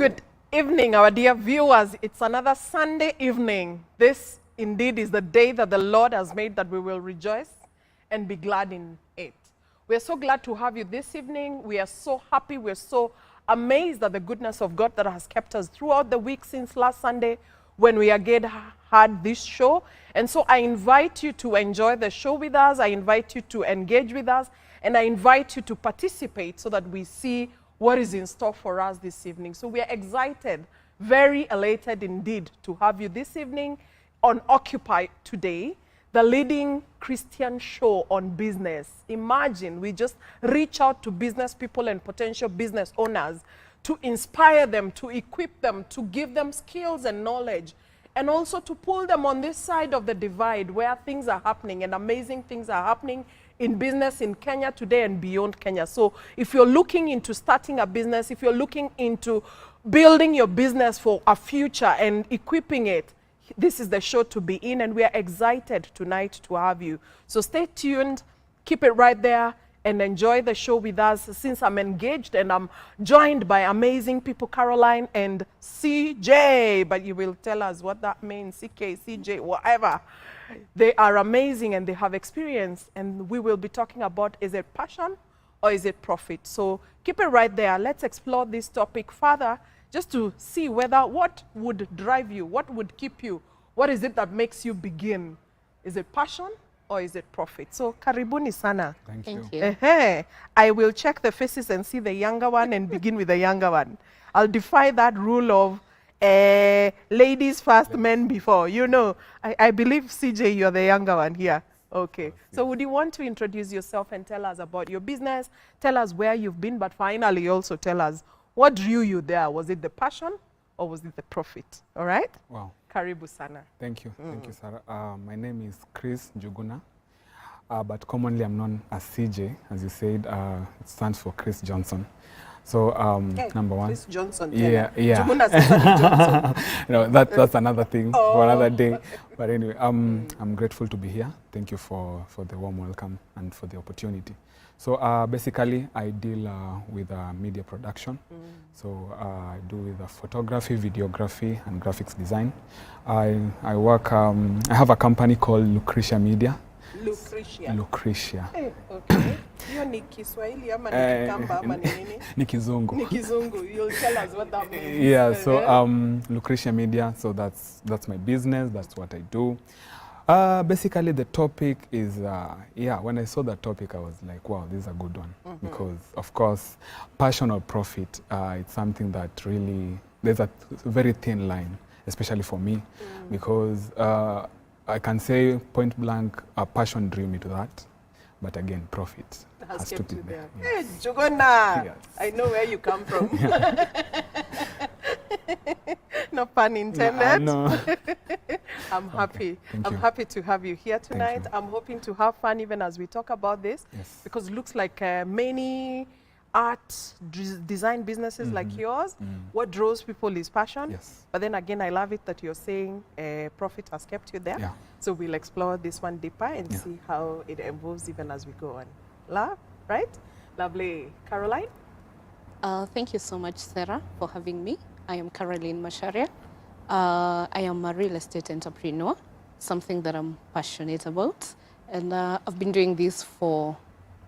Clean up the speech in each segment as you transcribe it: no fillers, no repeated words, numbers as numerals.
Good evening, our dear viewers. It's another Sunday evening. This indeed is the day that the Lord has made, that we will rejoice and be glad in it. We are so glad to have you this evening. We are so happy. We're so amazed at the goodness of God that has kept us throughout the week since last Sunday when we again had this show. And so I invite you to enjoy the show with us. I invite you to engage with us. And I invite you to participate so that we see what is in store for us this evening. So we are excited, very elated indeed to have you this evening on Occupy Today, the leading Christian show on business. Imagine we just reach out to business people and potential business owners to inspire them, to equip them, to give them skills and knowledge, and also to pull them on this side of the divide where things are happening and amazing things are happening in business in Kenya today and beyond Kenya. So if you're looking into starting a business, if you're looking into building your business for a future and equipping it, this is the show to be in, and we are excited tonight to have you. So stay tuned, keep it right there, and enjoy the show with us. Since I'm engaged and I'm joined by amazing people, Caroline and CJ, but you will tell us what that means, CK, CJ, whatever. They are amazing and they have experience, and we will be talking about, is it passion or is it profit? So keep it right there. Let's explore this topic further just to see whether what would drive you, what would keep you, what is it that makes you begin? Is it passion or is it profit? So karibuni sana. Thank you. I will check the faces and see the younger one and begin with the younger one. I'll defy that rule of ladies first, men before. You know, I believe, CJ, you're the younger one here. Okay. So would you want to introduce yourself and tell us about your business? Tell us where you've been, but finally also tell us what drew you there. Was it the passion or was it the profit? All right? Wow. Karibu sana. Thank you. Thank you, Sarah. My name is Chris Njuguna, but commonly I'm known as CJ. As you said, it stands for Chris Johnson. So number one. Chris Johnson. Yeah, yeah. Njuguna Johnson. No, that's another thing for another day. But anyway, I'm grateful to be here. Thank you for the warm welcome and for the opportunity. So basically, I deal with media production. So I do with photography, videography, and graphics design. I work. I have a company called Lucretia Media. Lucretia. Lucretia. Okay. Hiyo ni Kiswahili ama ni Kikamba ama ni nini? Ni Kizungu. Ni Kizungu. You'll tell us what that means. Yeah, so Lucretia Media, so that's my business, that's what I do. Basically the topic is, when I saw that topic I was like, wow, this is a good one. Because of course, passion or profit, it's something that really, there's a very thin line, especially for me, because I can say point blank, passion drew me to that, but again, profit has to be there. Hey, Njuguna, Yes. I know where you come from. No pun intended. No. I'm happy. Thank I'm you. happy to have you here tonight. you. I'm hoping to have fun even as we talk about this, Yes. because it looks like many art design businesses like yours, what draws people is passion. Yes. But then again, I love it that you're saying profit has kept you there. Yeah. So we'll explore this one deeper and see how it evolves even as we go on. Right? Lovely. Caroline? Thank you so much, Sarah, for having me. I am Caroline Macharia. I am a real estate entrepreneur, something that I'm passionate about. And I've been doing this for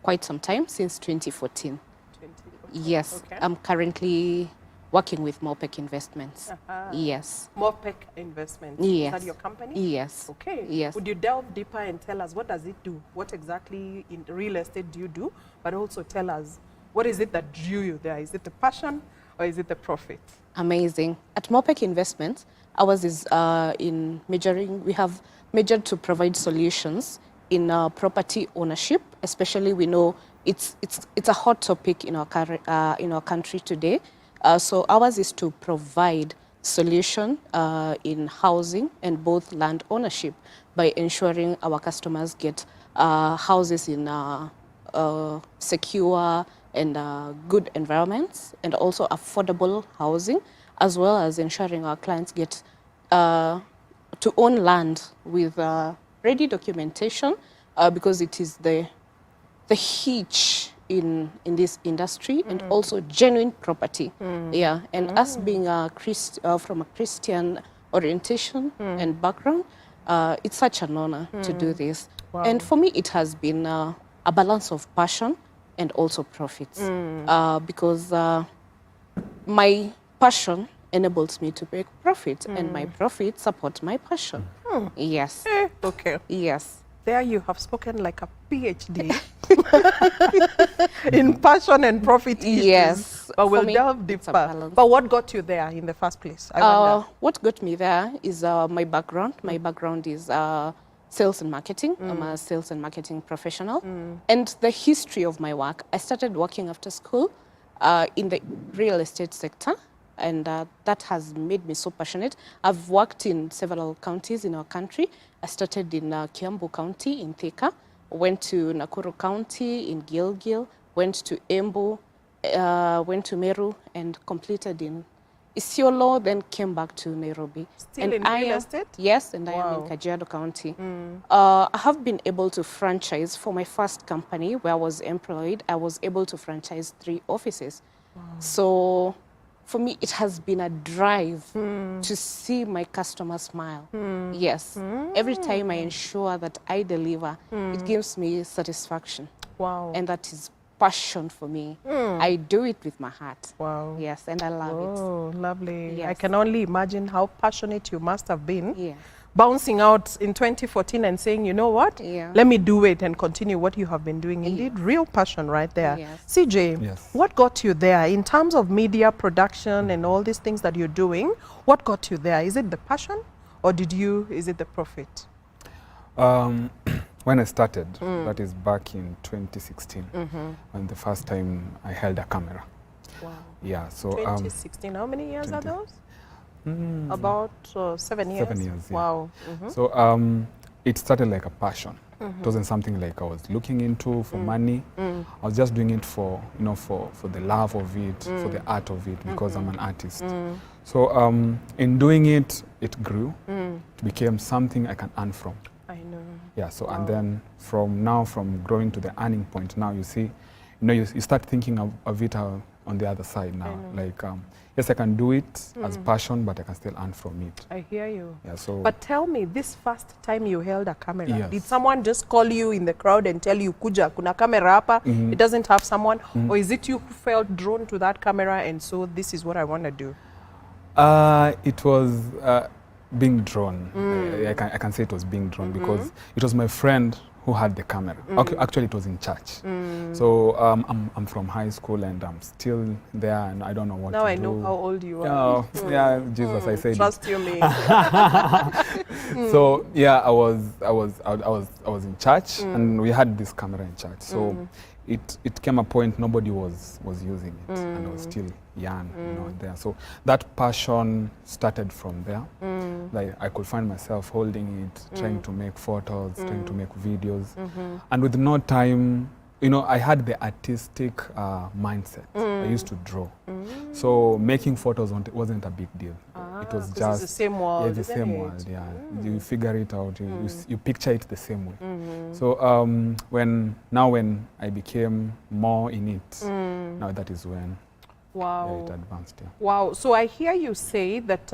quite some time, since 2014. 2014. Yes, Okay. I'm currently working with Mopec Investments. Yes. Mopec Investments. Yes. Is that your company? Yes. Okay. Yes. Would you delve deeper and tell us what does it do? What exactly in real estate do you do? But also tell us, what is it that drew you there? Is it the passion or is it the profit? Amazing. At Mopec Investments, ours is in majoring. We have majored to provide solutions in property ownership. Especially, we know it's a hot topic in our country today. So ours is to provide solution in housing and both land ownership by ensuring our customers get houses in secure and good environments, and also affordable housing, as well as ensuring our clients get to own land with ready documentation, because it is the hitch in this industry and also genuine property. Yeah, and us being from a Christian orientation and background, it's such an honor to do this. Wow. And for me, it has been a balance of passion and also profits, because my passion enables me to make profit, and my profit supports my passion. Yes. Okay. Yes. There you have spoken like a PhD in passion and profit issues. Yes. But we'll For me, delve it's a deeper. balance. But what got you there in the first place? I wonder. What got me there is my background. My background is sales and marketing. I'm a sales and marketing professional. And the history of my work, I started working after school in the real estate sector. And that has made me so passionate. I've worked in several counties in our country. I started in Kiambu County in Thika, went to Nakuru County in Gilgil, went to Embu, went to Meru, and completed in Isiolo, then came back to Nairobi. Still in real estate? Yes, and I am in Kajiado County. I have been able to franchise for my first company where I was employed. I was able to franchise 3 offices. So for me, it has been a drive to see my customers smile. Yes. Every time I ensure that I deliver, it gives me satisfaction. Wow. And that is passion for me. I do it with my heart. Wow. Yes, and I love it. Oh, lovely. Yes. I can only imagine how passionate you must have been. Yeah. Bouncing out in 2014 and saying, you know what, Yeah. let me do it and continue what you have been doing. Indeed, real passion right there. Yes. CJ, Yes. what got you there in terms of media production and all these things that you're doing? What got you there? Is it the passion or is it the profit? When I started, that is back in 2016, when the first time I held a camera. Wow. Yeah, so 2016, how many years are 20. those? About 7 years? 7 years, yeah. Wow. So it started like a passion. It wasn't something like I was looking into for money. I was just doing it for, for the love of it, for the art of it, because I'm an artist. So in doing it, it grew. It became something I can earn from. I know. Yeah, so and then from growing to the earning point, now you see, you start thinking of it on the other side now. Like, yes, I can do it as passion, but I can still earn from it. I hear you. Yeah, so. But tell me, this first time you held a camera, Yes. did someone just call you in the crowd and tell you, kuja, kuna camera hapa, it doesn't have someone? Or is it you who felt drawn to that camera and so this is what I want to do? It was being drawn. I can say it was being drawn because it was my friend who had the camera. Okay, actually, it was in church. So I'm from high school and I'm still there and I don't know what Now to I do. know how old you are. Yeah, Jesus, I said. Trust you, me. So yeah, I was in church and we had this camera in church. So it came a point nobody was using it and I was still young, there. So that passion started from there. Like I could find myself holding it, trying to make photos, trying to make videos, and with no time. I had the artistic mindset. I used to draw. So making photos wasn't a big deal. It was just it's the same world. Yeah, the isn't same it? world. Yeah, you figure it out. You picture it the same way. So when I became more in it, now that is when Wow. it advanced. Yeah. Wow. So I hear you say that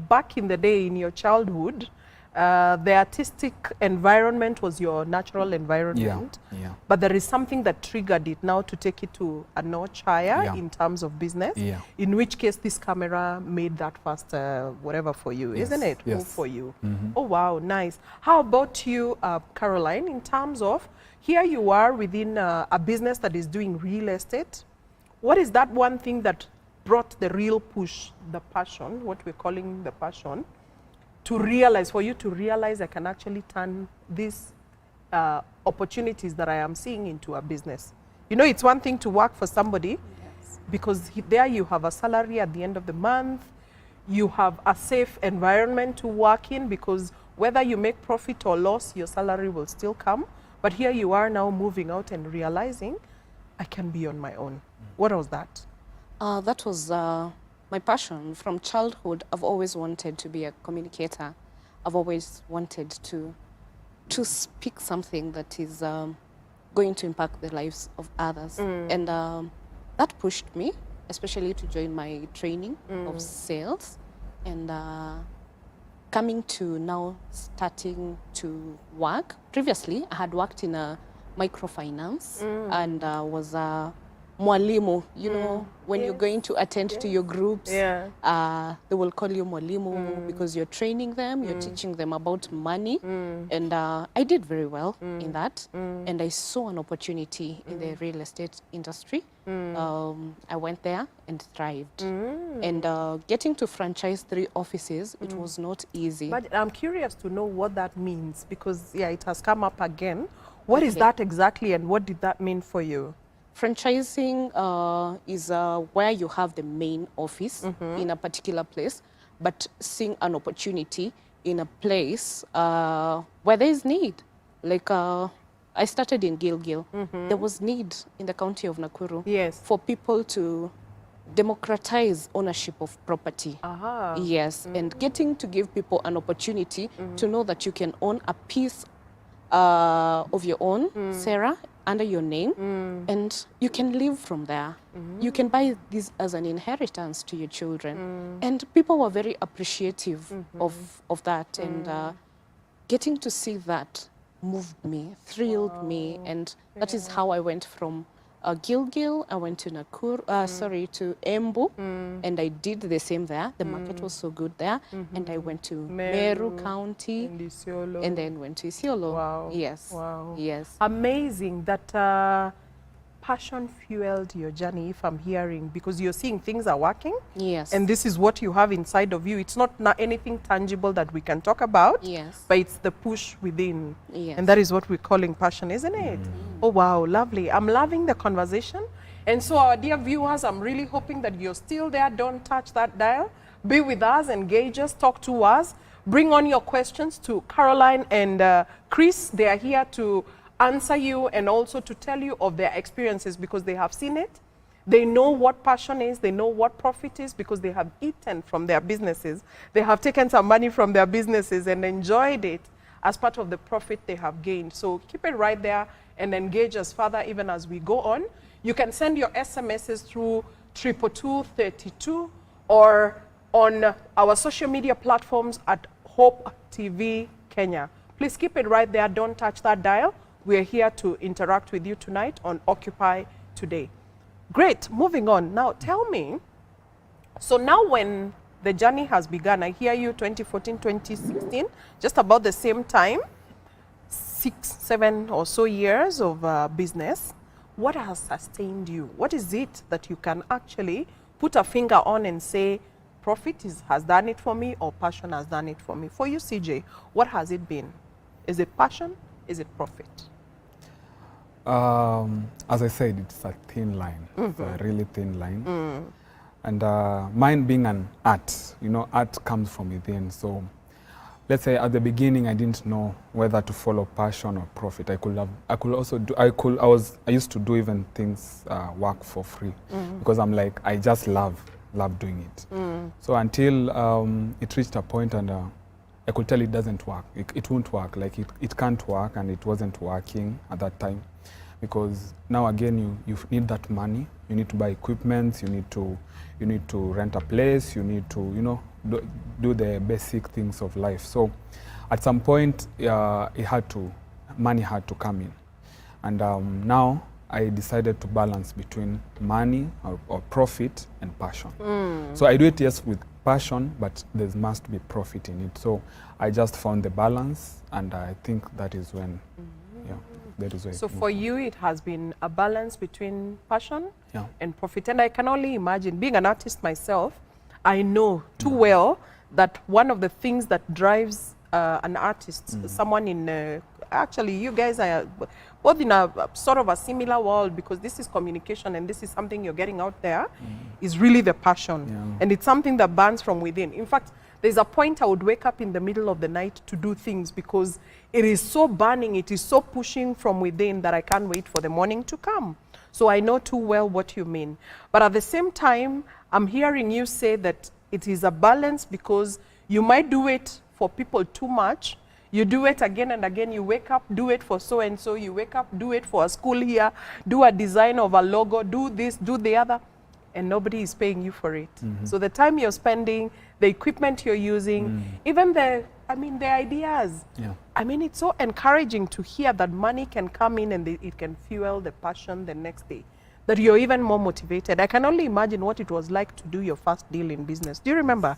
back in the day in your childhood, the artistic environment was your natural environment. Yeah. But there is something that triggered it now to take it to a notch higher Yeah. in terms of business. Yeah. In which case this camera made that first whatever for you, Yes, isn't it? yes. Move for you. Oh, wow. Nice. How about you, Caroline, in terms of here you are within a business that is doing real estate. What is that one thing that brought the real push, the passion, what we're calling the passion, for you to realize I can actually turn these opportunities that I am seeing into a business? It's one thing to work for somebody because there you have a salary at the end of the month. You have a safe environment to work in because whether you make profit or loss, your salary will still come. But here you are now moving out and realizing I can be on my own. What was that? That was my passion. From childhood, I've always wanted to be a communicator. I've always wanted to speak something that is going to impact the lives of others. And that pushed me, especially to join my training of sales. And coming to now starting to work. Previously, I had worked in a microfinance and was a mwalimu. You know, when you're going to attend to your groups, they will call you mwalimu because you're training them, you're teaching them about money. And I did very well in that. And I saw an opportunity in the real estate industry. I went there and thrived. And getting to franchise 3 offices, it was not easy. But I'm curious to know what that means because, yeah, it has come up again. What is that exactly and what did that mean for you? Franchising is where you have the main office in a particular place, but seeing an opportunity in a place where there is need. Like I started in Gilgil. There was need in the county of Nakuru for people to democratize ownership of property. Yes, and getting to give people an opportunity to know that you can own a piece of your own, Srah, under your name, and you can live from there. You can buy this as an inheritance to your children. And people were very appreciative of that. And getting to see that moved me, thrilled me. And that is how I went from Gilgil, I went to Nakuru, to Embu, and I did the same there. The market was so good there. And I went to Meru County and then went to Isiolo. Wow. Yes. Wow. Yes. Amazing that passion fueled your journey, if I'm hearing, because you're seeing things are working. Yes. And this is what you have inside of you. It's not anything tangible that we can talk about, Yes. but it's the push within. Yes. And that is what we're calling passion, isn't it? Oh, wow, lovely. I'm loving the conversation. And so our dear viewers, I'm really hoping that you're still there. Don't touch that dial. Be with us, engage us, talk to us. Bring on your questions to Caroline and Chris. They are here to answer you and also to tell you of their experiences because they have seen it. They know what passion is. They know what profit is because they have eaten from their businesses. They have taken some money from their businesses and enjoyed it as part of the profit they have gained. So keep it right there and engage us further even as we go on. You can send your SMSs through 22232 or on our social media platforms at Hope TV Kenya. Please keep it right there. Don't touch that dial. We're here to interact with you tonight on Occupy Today. Great, moving on. Now tell me, so now when the journey has begun, I hear you 2014, 2016, just about the same time, 6, 7 or so years of business. What has sustained you? What is it that you can actually put a finger on and say, profit has done it for me or passion has done it for me? For you, CJ, what has it been? Is it passion? Is it profit? As I said, it's a thin line. It's a really thin line. And mine being an art, you know, art comes from within. So let's say at the beginning, I didn't know whether to follow passion or profit. I used to do even things, work for free because I'm like, I just love doing it. So until it reached a point and I could tell it doesn't work. It won't work. Like it can't work, and it wasn't working at that time, because now again you need that money. You need to buy equipment. You need to rent a place. You need to do the basic things of life. So at some point money had to come in, and now I decided to balance between money or profit and passion. So I do it, yes, with passion, but there must be profit in it. So I just found the balance, and I think that is when, that is where. So for you, it has been a balance between passion and profit. And I can only imagine, being an artist myself, I know too well that one of the things that drives an artist, someone in, actually you guys are both in a sort of a similar world, because this is communication and this is something you're getting out there, is really the passion. And it's something that burns from within. In fact, there's a point I would wake up in the middle of the night to do things because it is so burning, it is so pushing from within that I can't wait for the morning to come. So I know too well what you mean. But at the same time, I'm hearing you say that it is a balance because you might do it for people too much. You do it again and again. You wake up, do it for so and so. You wake up, do it for a school here, do a design of a logo, do this, do the other, and nobody is paying you for it. So the time you're spending, the equipment you're using, even the ideas. Yeah. I mean, it's so encouraging to hear that money can come in and it can fuel the passion the next day, that you're even more motivated. I can only imagine what it was like to do your first deal in business. Do you remember?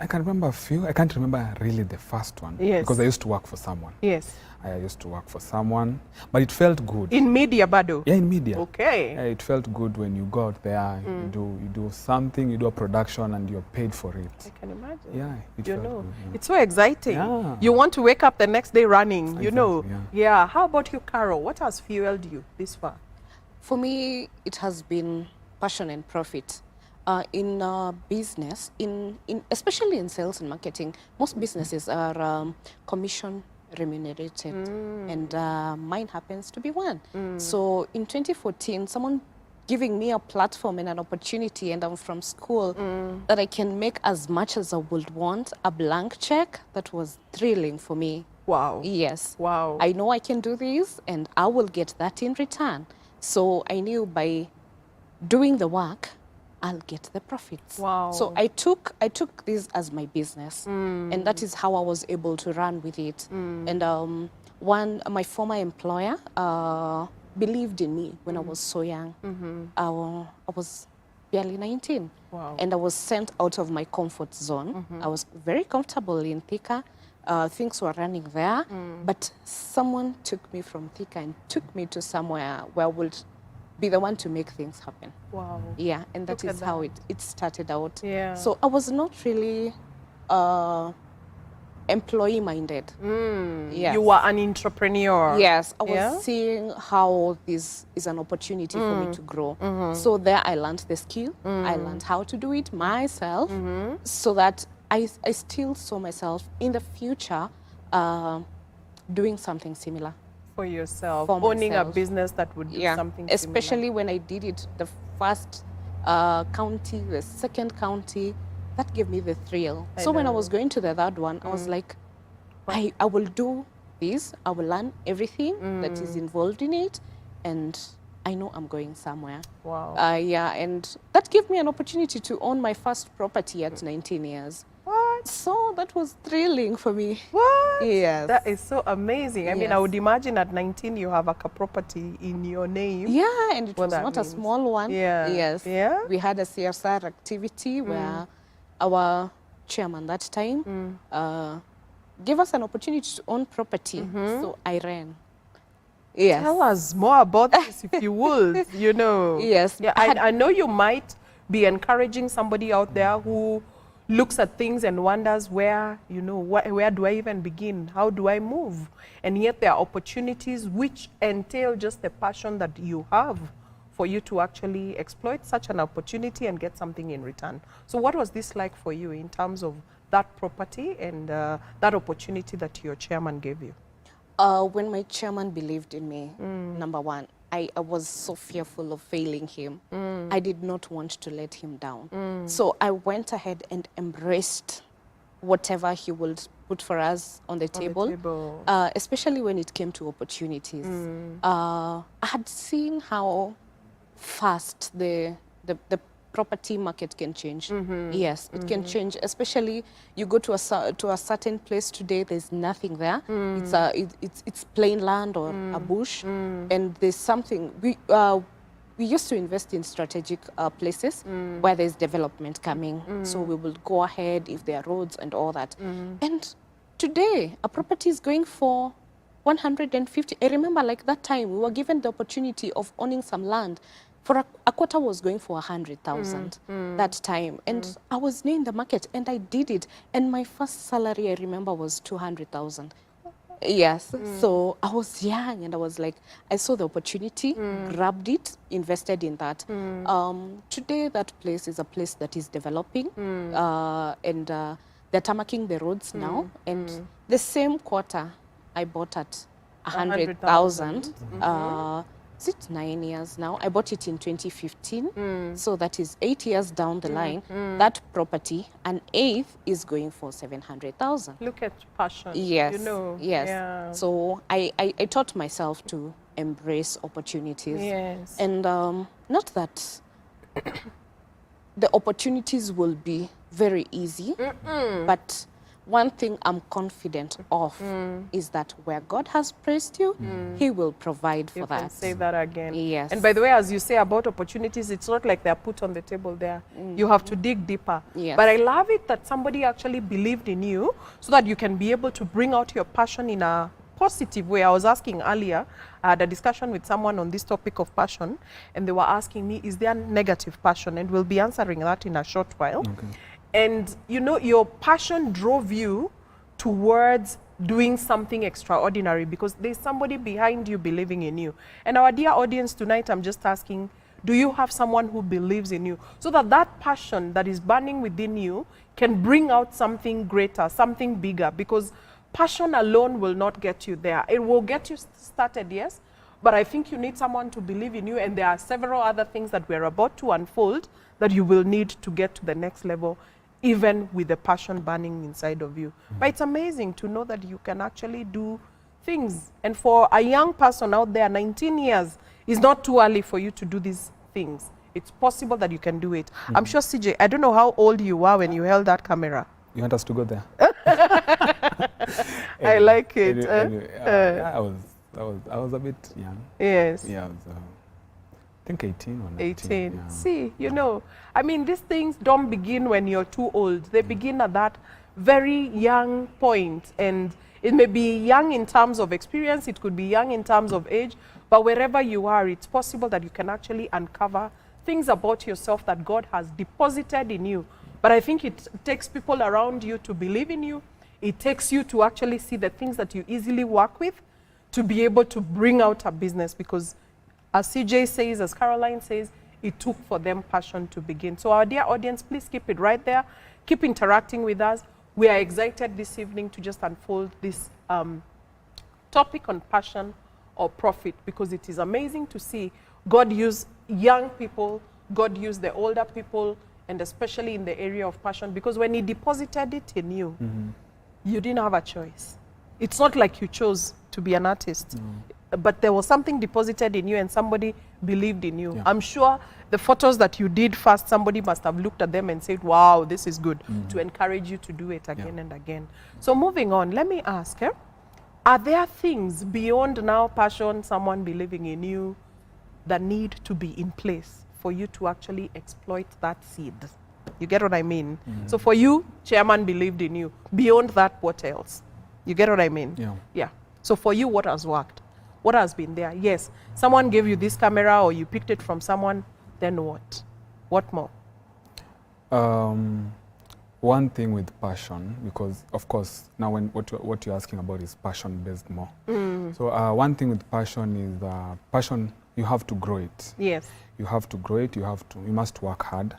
I can remember a few. I can't remember really the first one. Yes. Because I used to work for someone. Yes. I used to work for someone, but it felt good. In media, Bado? Yeah, in media. Okay. Yeah, it felt good when you go out there, you do something, you do a production, and you're paid for it. I can imagine. Yeah, it You felt know, good, yeah. it's so exciting. Yeah. You want to wake up the next day running, you know. Exactly, Yeah. How about you, Carol? What has fueled you this far? For me, it has been passion and profit. In business, especially in sales and marketing, most businesses are commission remunerated, and mine happens to be one. So in 2014, someone giving me a platform and an opportunity, and I'm from school, that I can make as much as I would want, a blank check, that was thrilling for me. Wow. Yes. Wow. I know I can do this, and I will get that in return. So I knew by doing the work, I'll get the profits. Wow. So I took this as my business, and that is how I was able to run with it. And my former employer believed in me when I was so young. I was barely 19. Wow. And I was sent out of my comfort zone. I was very comfortable in Thika. Things were running there, but someone took me from Thika and took me to somewhere where I would be the one to make things happen. Wow. Yeah, and that Look is at how that. it started out. Yeah. So I was not really employee minded. Yes. You were an entrepreneur. Yes, I was Yeah? seeing how this is an opportunity for me to grow. So there I learned the skill. I learned how to do it myself, so that I still saw myself in the future doing something similar. For yourself. For Owning a myself. business that would do something especially when I did it the first county, the second county, that gave me the thrill. So when I was going to the third one, I was like, I will do this, I will learn everything that is involved in it, and I know I'm going somewhere. Wow. Yeah, and that gave me an opportunity to own my first property at 19 years. What? So that was thrilling for me. What? Yes. That is so amazing. I mean, I Yes. would imagine at 19 you have a property in your name. Yeah, and it What was that not a means. small one. Yeah. Yes. Yeah? We had a CSR activity where our chairman that time gave us an opportunity to own property. So I ran. Yes. Tell us more about this if you would, you know. Yes. Yeah, I know you might be encouraging somebody out there who looks at things and wonders where, you know, where do I even begin? How do I move? And yet there are opportunities which entail just the passion that you have for you to actually exploit such an opportunity and get something in return. So what was this like for you in terms of that property and that opportunity that your chairman gave you? When my chairman believed in me, number one, I was so fearful of failing him. I did not want to let him down. So I went ahead and embraced whatever he would put for us on the table, especially when it came to opportunities. I had seen how fast the property market can change. Yes, it can change, especially you go to a certain place today, there's nothing there. It's plain land or a bush, and there's something. We used to invest in strategic places where there's development coming. So we will go ahead if there are roads and all that. And today, a property is going for 150. I remember like that time, we were given the opportunity of owning some land. For a quarter was going for 100,000 that time. And I was new in the market and I did it. And my first salary, I remember, was 200,000. Yes. So I was young and I was like, I saw the opportunity, grabbed it, invested in that. Today, that place is a place that is developing and they're tarmacking the roads now. And the same quarter I bought at 100,000. is it 9 years now? I bought it in 2015. So that is 8 years down the line. That property, an eighth is going for 700,000. Look at passion. Yes. You know. Yes. Yeah. So I taught myself to embrace opportunities. Yes. And not that the opportunities will be very easy, but one thing I'm confident of is that where God has placed you, He will provide for You that. can say that again. Yes. And by the way, as you say about opportunities, it's not like they're put on the table there. You have to dig deeper. Yes. But I love it that somebody actually believed in you so that you can be able to bring out your passion in a positive way. I was asking earlier, I had a discussion with someone on this topic of passion, and they were asking me, is there negative passion? And we'll be answering that in a short while. Okay. And you know, your passion drove you towards doing something extraordinary because there's somebody behind you believing in you. And our dear audience tonight, I'm just asking, do you have someone who believes in you? So that that passion that is burning within you can bring out something greater, something bigger, because passion alone will not get you there. It will get you started, yes, but I think you need someone to believe in you, and there are several other things that we're about to unfold that you will need to get to the next level, even with the passion burning inside of you. But it's amazing to know that you can actually do things. And for a young person out there, 19 years is not too early for you to do these things. It's possible that you can do it. I'm sure, CJ, I don't know how old you were when you held that camera. You want us to go there? I like it. Yeah, I was a bit young. Yes. Yeah, I was, I think 18 or 19. 18. Yeah. See, you know, I mean, these things don't begin when you're too old. They begin at that very young point. And it may be young in terms of experience, it could be young in terms of age, but wherever you are, it's possible that you can actually uncover things about yourself that God has deposited in you. But I think it takes people around you to believe in you. It takes you to actually see the things that you easily work with to be able to bring out a business, because as CJ says, as Caroline says, it took for them passion to begin. So our dear audience, please keep it right there. Keep interacting with us. We are excited this evening to just unfold this topic on passion or profit, because it is amazing to see God use young people, God use the older people, and especially in the area of passion, because when He deposited it in you, you didn't have a choice. It's not like you chose to be an artist, but there was something deposited in you and somebody believed in you. Yeah. I'm sure the photos that you did first, somebody must have looked at them and said, wow, this is good, to encourage you to do it again and again. So moving on, let me ask, are there things beyond now passion, someone believing in you, that need to be in place for you to actually exploit that seed? You get what I mean? So for you, chairman believed in you. Beyond that, what else? You get what I mean? Yeah. Yeah. So for you, what has worked? What has been there? Yes, someone gave you this camera or you picked it from someone, then what? What more? One thing with passion, because of course now what you're asking about is passion based more. So one thing with passion is passion, you have to grow it. Yes. You have to grow it. You must work hard,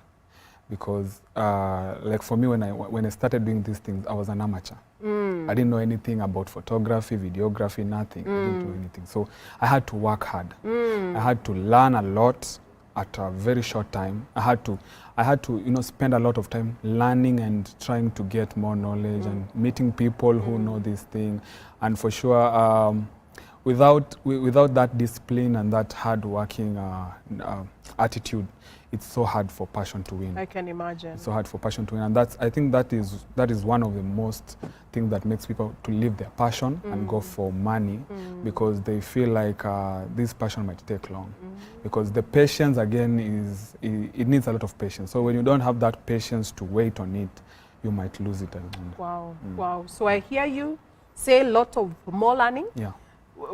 because like for me, when I started doing these things, I was an amateur. I didn't know anything about photography, videography, nothing. I didn't do anything. So I had to work hard. I had to learn a lot at a very short time. I had to spend a lot of time learning and trying to get more knowledge and meeting people who know this thing. And for sure, without that discipline and that hard working attitude, it's so hard for passion to win. I can imagine. It's so hard for passion to win, and I think that is one of the most things that makes people to leave their passion and go for money, because they feel like this passion might take long, because the patience again it needs a lot of patience. So when you don't have that patience to wait on it, you might lose it. Wow, wow. So I hear you say a lot of more learning. Yeah.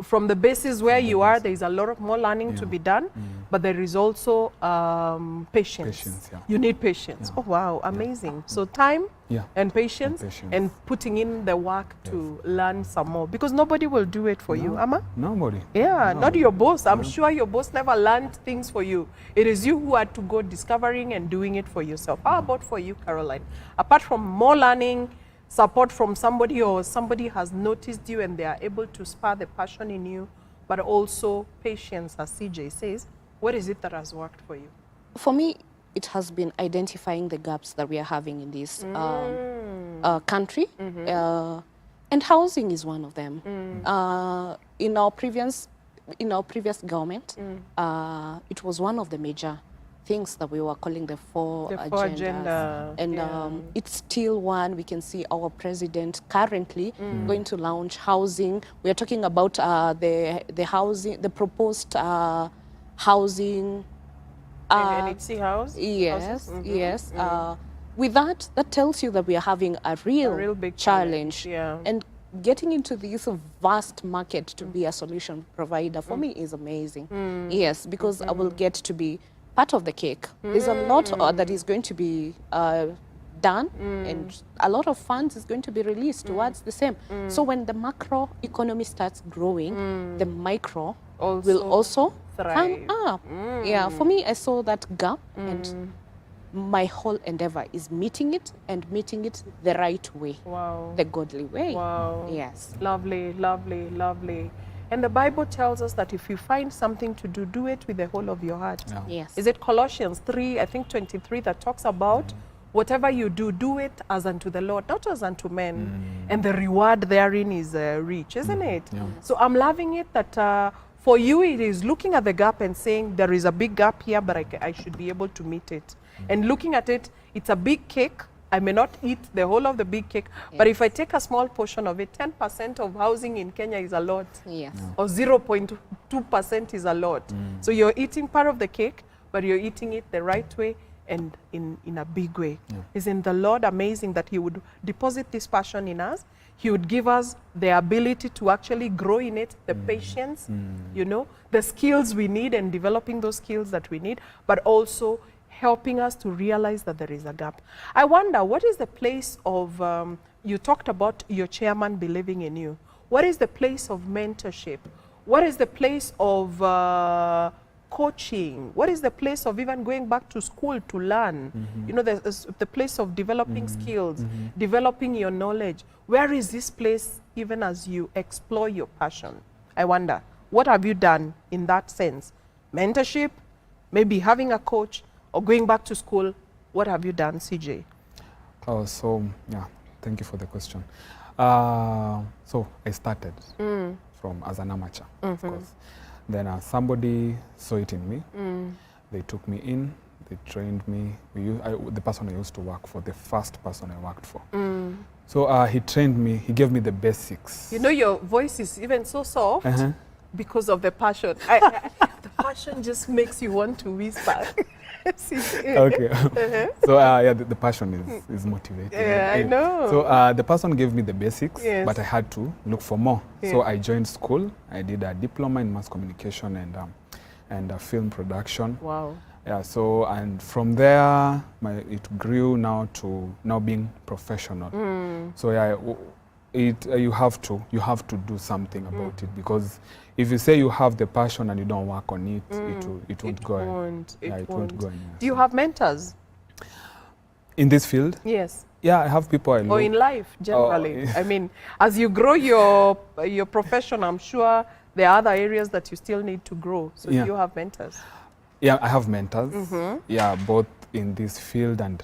From the basis where you are, there is a lot of more learning to be done, but there is also patience. Patience, yeah. You need patience. Oh, wow, amazing. So time and patience and putting in the work to learn some more, because nobody will do it for you, Amma? Nobody. Yeah, not your boss. I'm sure your boss never learned things for you. It is you who had to go discovering and doing it for yourself. How about for you, Caroline? Apart from more learning, support from somebody, or somebody has noticed you and they are able to spur the passion in you, but also patience, as CJ says. What is it that has worked for you? For me, it has been identifying the gaps that we are having in this country, and housing is one of them. In our previous government, it was one of the major things that we were calling the four agendas. And it's still one. We can see our president currently going to launch housing. We are talking about the housing, the proposed housing. NHC house? Yes, yes. With that tells you that we are having a real big challenge. Yeah. And getting into this vast market to be a solution provider for me is amazing. Yes, because I will get to be part of the cake. There's a lot that is going to be done, and a lot of funds is going to be released towards the same. So when the macro economy starts growing, the micro will also come up. Yeah, for me, I saw that gap, and my whole endeavor is meeting it, and meeting it the right way. Wow. The godly way. Wow. Yes. Lovely, lovely, lovely. And the Bible tells us that if you find something to do, do it with the whole of your heart. Yeah. Yes. Is it Colossians 3, I think 23, that talks about whatever you do, do it as unto the Lord, not as unto men. And the reward therein is rich, isn't it? Yeah. So I'm loving it that for you it is looking at the gap and saying there is a big gap here, but I should be able to meet it. And looking at it, it's a big cake. I may not eat the whole of the big cake, but if I take a small portion of it, 10% of housing in Kenya is a lot. Yes. Or 0.2% is a lot. So you're eating part of the cake, but you're eating it the right way and in a big way. Isn't the Lord amazing that He would deposit this passion in us? He would give us the ability to actually grow in it, the patience, you know, the skills we need, and developing those skills that we need, but also helping us to realize that there is a gap. I wonder, what is the place of, you talked about your chairman believing in you. What is the place of mentorship? What is the place of coaching? What is the place of even going back to school to learn? You know, the place of developing skills, developing your knowledge. Where is this place even as you explore your passion? I wonder, what have you done in that sense? Mentorship, maybe having a coach, or going back to school. What have you done, CJ? Oh, so yeah, thank you for the question. So I started from as an amateur, of course. Then somebody saw it in me. They took me in. They trained me. The person I used to work for, the first person I worked for. So he trained me. He gave me the basics. You know, your voice is even so soft because of the passion. The passion just makes you want to whisper. Okay. So yeah, the passion is motivating. Yeah, I know. So the person gave me the basics, Yes. but I had to look for more. So I joined school. I did a diploma in mass communication and film production. Wow. Yeah. So and from there, it grew now to being professional. So yeah, you have to do something about it, because if you say you have the passion and you don't work on it, it won't go. It won't go anywhere. Do you have mentors in this field? Yes. Yeah, I have people I look. Or in life generally? I mean, as you grow your profession, I'm sure there are other areas that you still need to grow. So do you have mentors? Yeah, I have mentors. Yeah, both in this field and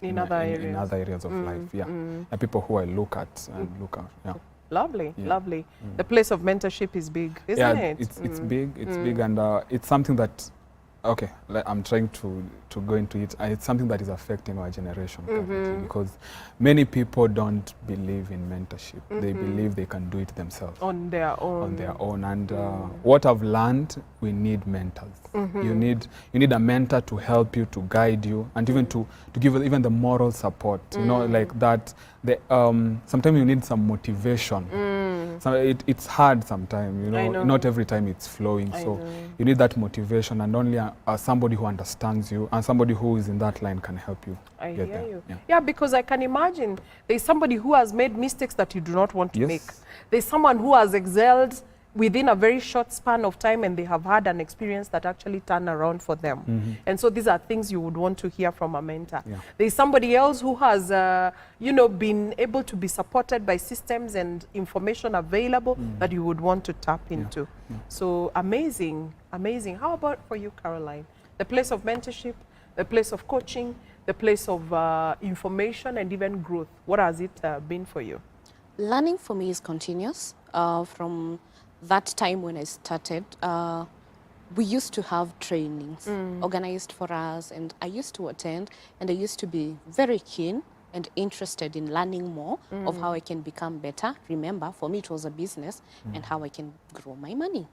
in other areas. In other areas of life. Yeah, and people who I look at and look at. Yeah. Lovely, lovely. The place of mentorship is big, isn't it? It's big. It's big, and it's something that, okay, I'm trying to go into it. It's something that is affecting our generation currently, because many people don't believe in mentorship. They believe they can do it themselves. On their own. And what I've learned, we need mentors. You need a mentor to help you, to guide you, and even to give you even the moral support. You know, like that. Sometimes you need some motivation. So it's hard sometimes. You know, not every time it's flowing. So you need that motivation, and only somebody who understands you and somebody who is in that line can help you. I hear you. Yeah, because I can imagine there's somebody who has made mistakes that you do not want to make. There's someone who has excelled within a very short span of time, and they have had an experience that actually turned around for them. And so these are things you would want to hear from a mentor. Yeah. There's somebody else who has, been able to be supported by systems and information available that you would want to tap into. So amazing, amazing. How about for you, Caroline? The place of mentorship, the place of coaching, the place of information and even growth. What has it been for you? Learning for me is continuous. From that time when I started, we used to have trainings organized for us, and I used to attend, and I used to be very keen and interested in learning more of how I can become better. Remember, for me it was a business and how I can grow my money.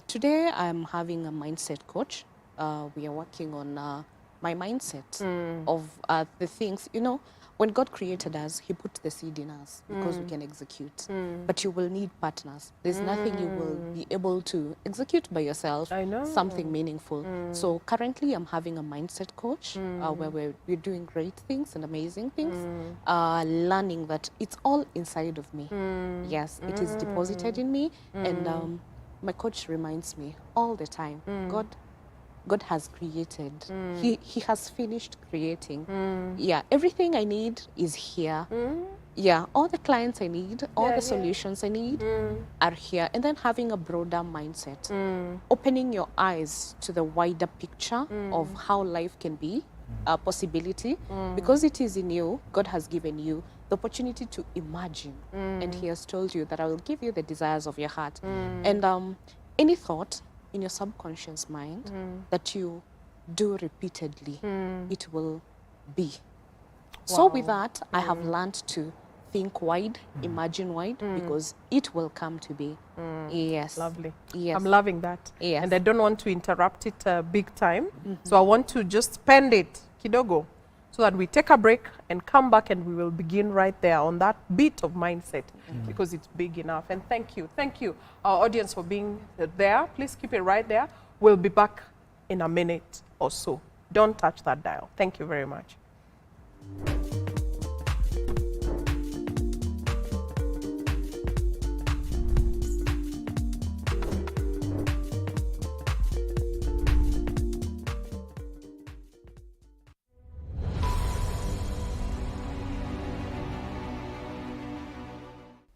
Today I'm having a mindset coach. We are working on my mindset of the things, when God created us, he put the seed in us because we can execute. But you will need partners. There's nothing you will be able to execute by yourself. I know. Something meaningful. So currently I'm having a mindset coach where we're doing great things and amazing things. Learning that it's all inside of me. Yes, it is deposited in me. And my coach reminds me all the time, God has created. He has finished creating. Yeah, everything I need is here. Yeah, all the clients I need, all the solutions I need are here. And then having a broader mindset, opening your eyes to the wider picture of how life can be, a possibility, because it is in you. God has given you the opportunity to imagine, and he has told you that I will give you the desires of your heart. And any thought in your subconscious mind that you do repeatedly, it will be. So with that, I have learned to think wide, imagine wide, because it will come to be. Yes. Lovely. Yes. I'm loving that. Yes. And I don't want to interrupt it big time. So I want to just spend it kidogo so that we take a break and come back, and we will begin right there on that bit of mindset because it's big enough. And thank you, our audience, for being there. Please keep it right there. We'll be back in a minute or so. Don't touch that dial. Thank you very much.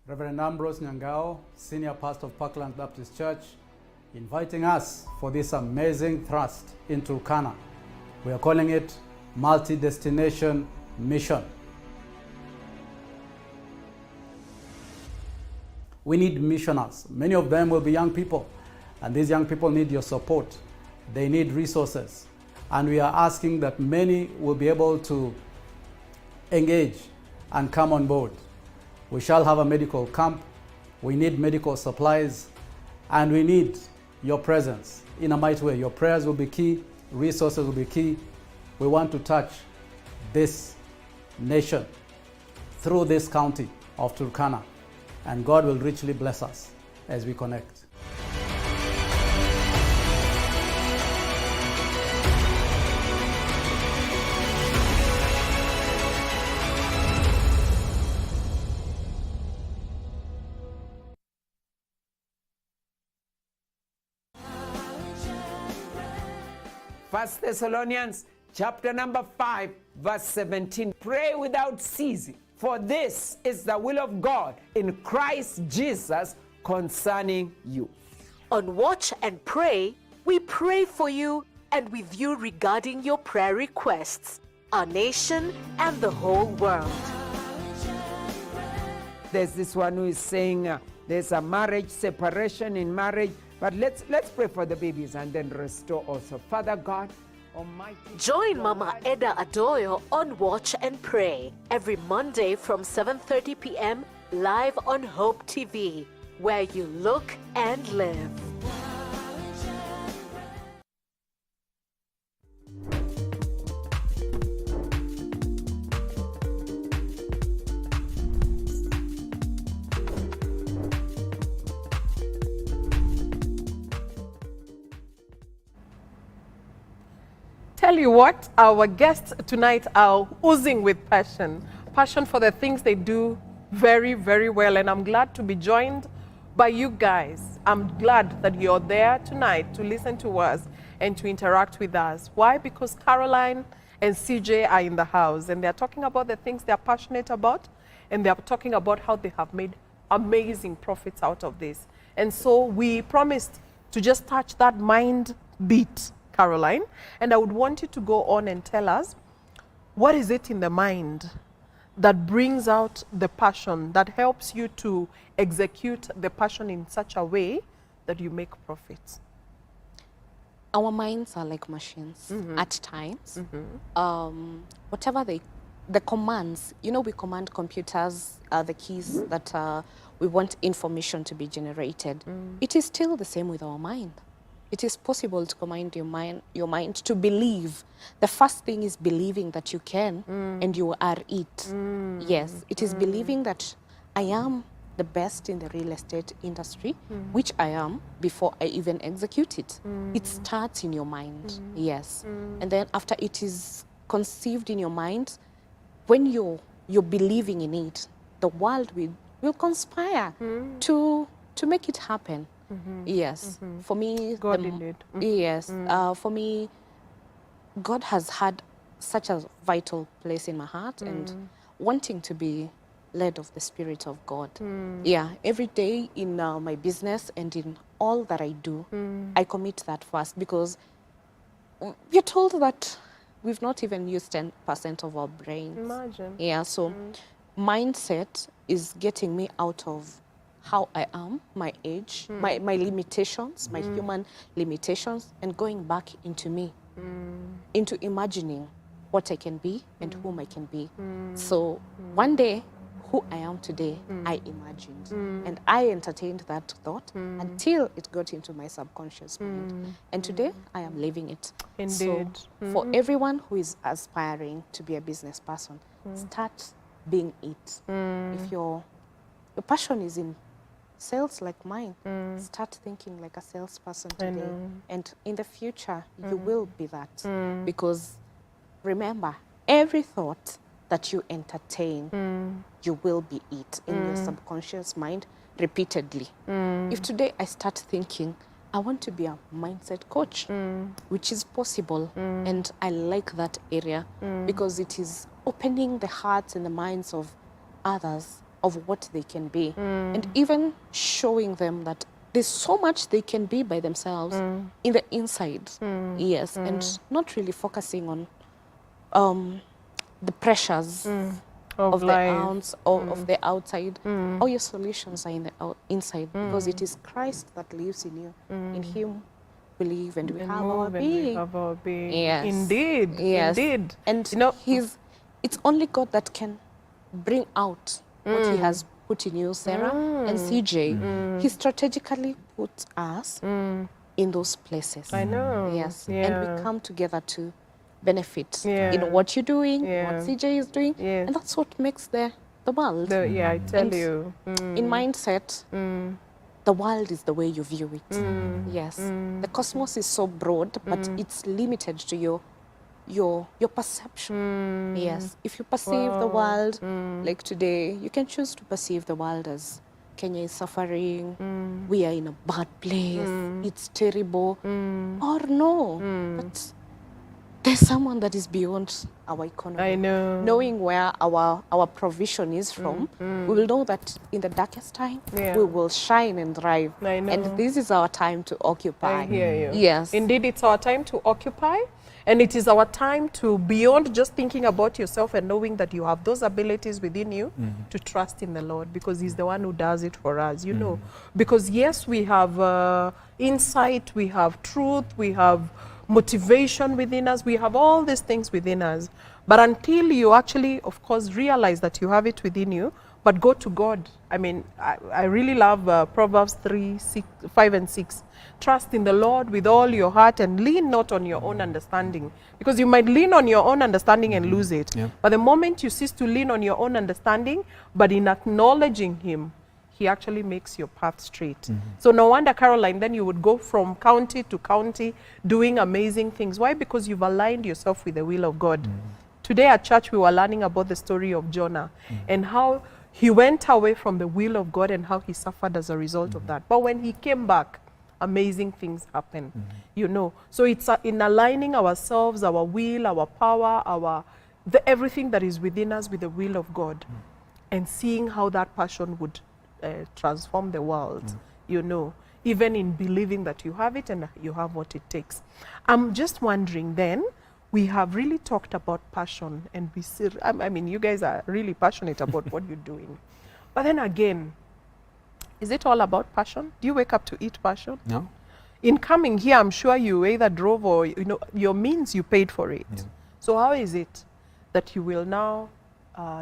Reverend Ambrose Nyangao, Senior Pastor of Parkland Baptist Church, inviting us for this amazing thrust in Turkana. We are calling it Multi-Destination Mission. We need missioners. Many of them will be young people, and these young people need your support. They need resources. And we are asking that many will be able to engage and come on board. We shall have a medical camp. We need medical supplies, and we need your presence in a mighty way. Your prayers will be key. Resources will be key. We want to touch this nation through this county of Turkana, and God will richly bless us as we connect. First Thessalonians chapter number 5 verse 17. Pray without ceasing, for this is the will of God in Christ Jesus concerning you. On Watch and Pray, we pray for you and with you regarding your prayer requests, our nation and the whole world. There's this one who is saying there's a marriage separation in marriage, but let's pray for the babies and then restore also. Father God Almighty, join Mama Eda Adoyo on Watch and Pray every Monday from 7:30 p.m. live on Hope TV, where you look and live. Tell you what, our guests tonight are oozing with passion for the things they do very, very well. And I'm glad to be joined by you guys. I'm glad that you're there tonight to listen to us and to interact with us. Why? Because Caroline and CJ are in the house and they're talking about the things they're passionate about, and they're talking about how they have made amazing profits out of this. And so we promised to just touch that mind beat, Caroline, and I would want you to go on and tell us, what is it in the mind that brings out the passion, that helps you to execute the passion in such a way that you make profits? Our minds are like machines at times. Whatever the commands, you know, we command computers the keys that we want information to be generated. It is still the same with our mind. It is possible to command your mind to believe. The first thing is believing that you can and you are it. Yes, it is believing that I am the best in the real estate industry, which I am, before I even execute it. It starts in your mind, yes. And then after it is conceived in your mind, when you're believing in it, the world will conspire to make it happen. Yes, for me, God indeed. Yes, for me, God has had such a vital place in my heart and wanting to be led of the Spirit of God. Yeah, every day in my business and in all that I do, I commit that first, because we're told that we've not even used 10% of our brains. Imagine. Yeah, so mindset is getting me out of how I am, my age, my limitations, my human limitations, and going back into me, into imagining what I can be and whom I can be. So one day, who I am today, I imagined. And I entertained that thought until it got into my subconscious mind. And today, I am living it. Indeed. So for everyone who is aspiring to be a business person, start being it. If your passion is in sales like mine, start thinking like a salesperson today. And in the future, you will be that. Because remember, every thought that you entertain, you will be it in your subconscious mind repeatedly. If today I start thinking, I want to be a mindset coach, which is possible, and I like that area because it is opening the hearts and the minds of others of what they can be, and even showing them that there's so much they can be by themselves in the inside. Yes, and not really focusing on the pressures of the ounce of the outside. All your solutions are in the inside, because it is Christ that lives in you. In Him we live and we have our being. We have our being. Yes. Indeed. Yes. Indeed. And you know, it's only God that can bring out what He has put in you, Sarah and CJ. He strategically put us in those places. I know. Yes. Yeah. And we come together to benefit Yeah. in what you're doing, Yeah. what CJ is doing. Yes. And that's what makes the world. Yeah, I tell And you. In mindset, the world is the way you view it. Yes. The cosmos is so broad, but it's limited to your perception. Yes. If you perceive the world like today, you can choose to perceive the world as Kenya is suffering, we are in a bad place, it's terrible, or no. But there's someone that is beyond our economy. I know. Knowing where our provision is from, we will know that in the darkest time, Yeah. we will shine and thrive. I know. And this is our time to occupy. I hear you. Yes. Indeed, it's our time to occupy. And it is our time to, beyond just thinking about yourself and knowing that you have those abilities within you, to trust in the Lord, because He's the one who does it for us, you know. Because yes, we have insight, we have truth, we have motivation within us, we have all these things within us. But until you actually, of course, realize that you have it within you, but go to God. I mean, I really love Proverbs 5 and 6. Trust in the Lord with all your heart and lean not on your own understanding. Because you might lean on your own understanding and lose it. Yeah. But the moment you cease to lean on your own understanding, but in acknowledging Him, He actually makes your path straight. So no wonder, Caroline, then you would go from county to county doing amazing things. Why? Because you've aligned yourself with the will of God. Today at church, we were learning about the story of Jonah and how he went away from the will of God and how he suffered as a result of that. But when he came back, amazing things happened, you know. So it's in aligning ourselves, our will, our power, everything that is within us with the will of God, and seeing how that passion would transform the world, you know, even in believing that you have it and you have what it takes. I'm just wondering then, we have really talked about passion, and we see, I mean, you guys are really passionate about what you're doing. But then again, is it all about passion? Do you wake up to eat passion? No. In coming here, I'm sure you either drove or, you know, your means, you paid for it. Yeah. So how is it that you will now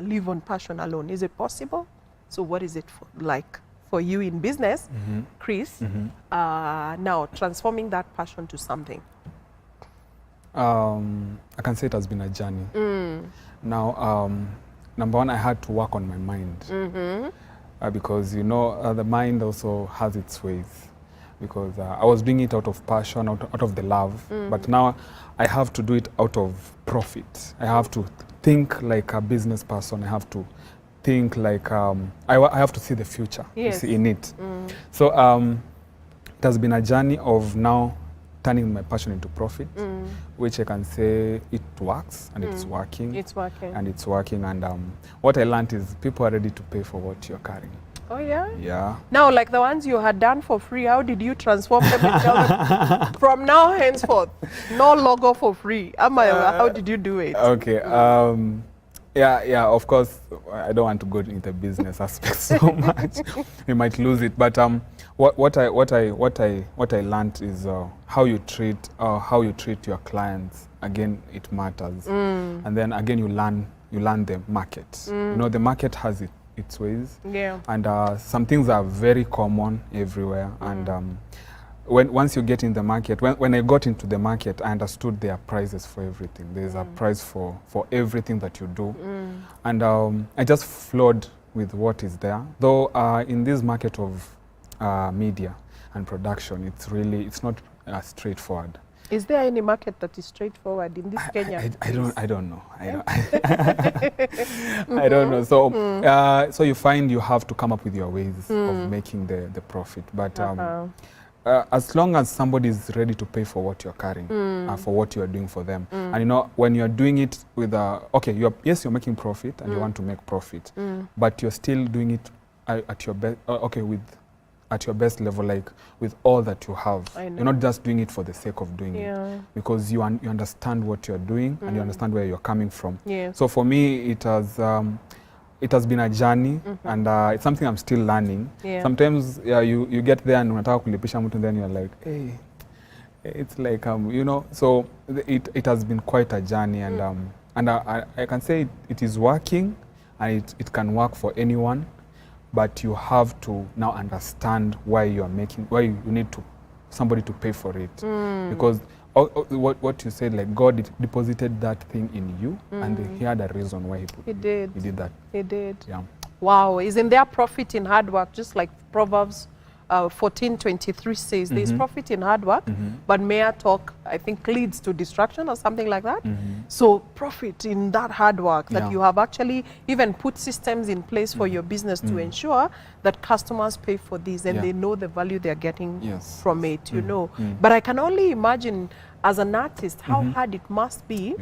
live on passion alone? Is it possible? So what is it like for you in business, Chris, now transforming that passion to something? I can say it has been a journey. Now, number one, I had to work on my mind. Because, you know, the mind also has its ways. Because I was doing it out of passion, out of the love. But now I have to do it out of profit. I have to think like a business person. I have to think like, I have to see the future in it. So it has been a journey of now turning my passion into profit, which I can say it works, and it's working. It's working. And it's working. And what I learned is people are ready to pay for what you're carrying. Oh, yeah? Yeah. Now, like the ones you had done for free, how did you transform them and tell them, from now henceforth, no logo for free? How did you do it? Okay. Yeah, of course, I don't want to go into the business aspect so much. We might lose it. But what I learned is how you treat your clients. Again, it matters. And then again, you learn the market. You know, the market has its ways. Yeah. And some things are very common everywhere. And once you get in the market, when I got into the market, I understood there are prices for everything. There's a price for everything that you do. And I just flowed with what is there. Though in this market of media and production, it's not straightforward. Is there any market that is straightforward in this Kenya? I don't know. I don't know. So so you find you have to come up with your ways of making the profit. But as long as somebody is ready to pay for what you're carrying, for what you're doing for them, and you know, when you're doing it with okay, you're making profit and you want to make profit, but you're still doing it at your best, at your best level, like with all that you have. You're not just doing it for the sake of doing it, because you understand what you're doing and you understand where you're coming from. So for me, it has been a journey, and it's something I'm still learning. Sometimes you get there and unataka kulipisha mtu, then you're like, hey, it's like you know. So it has been quite a journey, and I can say it is working, and it can work for anyone, but you have to now understand why you need somebody to pay for it, because what you said, like God deposited that thing in you, and he had a reason why he did that. He did. Yeah. Wow. Isn't there profit in hard work? Just like Proverbs 14:23 says, there's profit in hard work, but mere talk, I think, leads to destruction or something like that. So profit in that hard work, that you have actually even put systems in place for your business to ensure that customers pay for this and they know the value they're getting from it, you know. But I can only imagine as an artist how hard it must be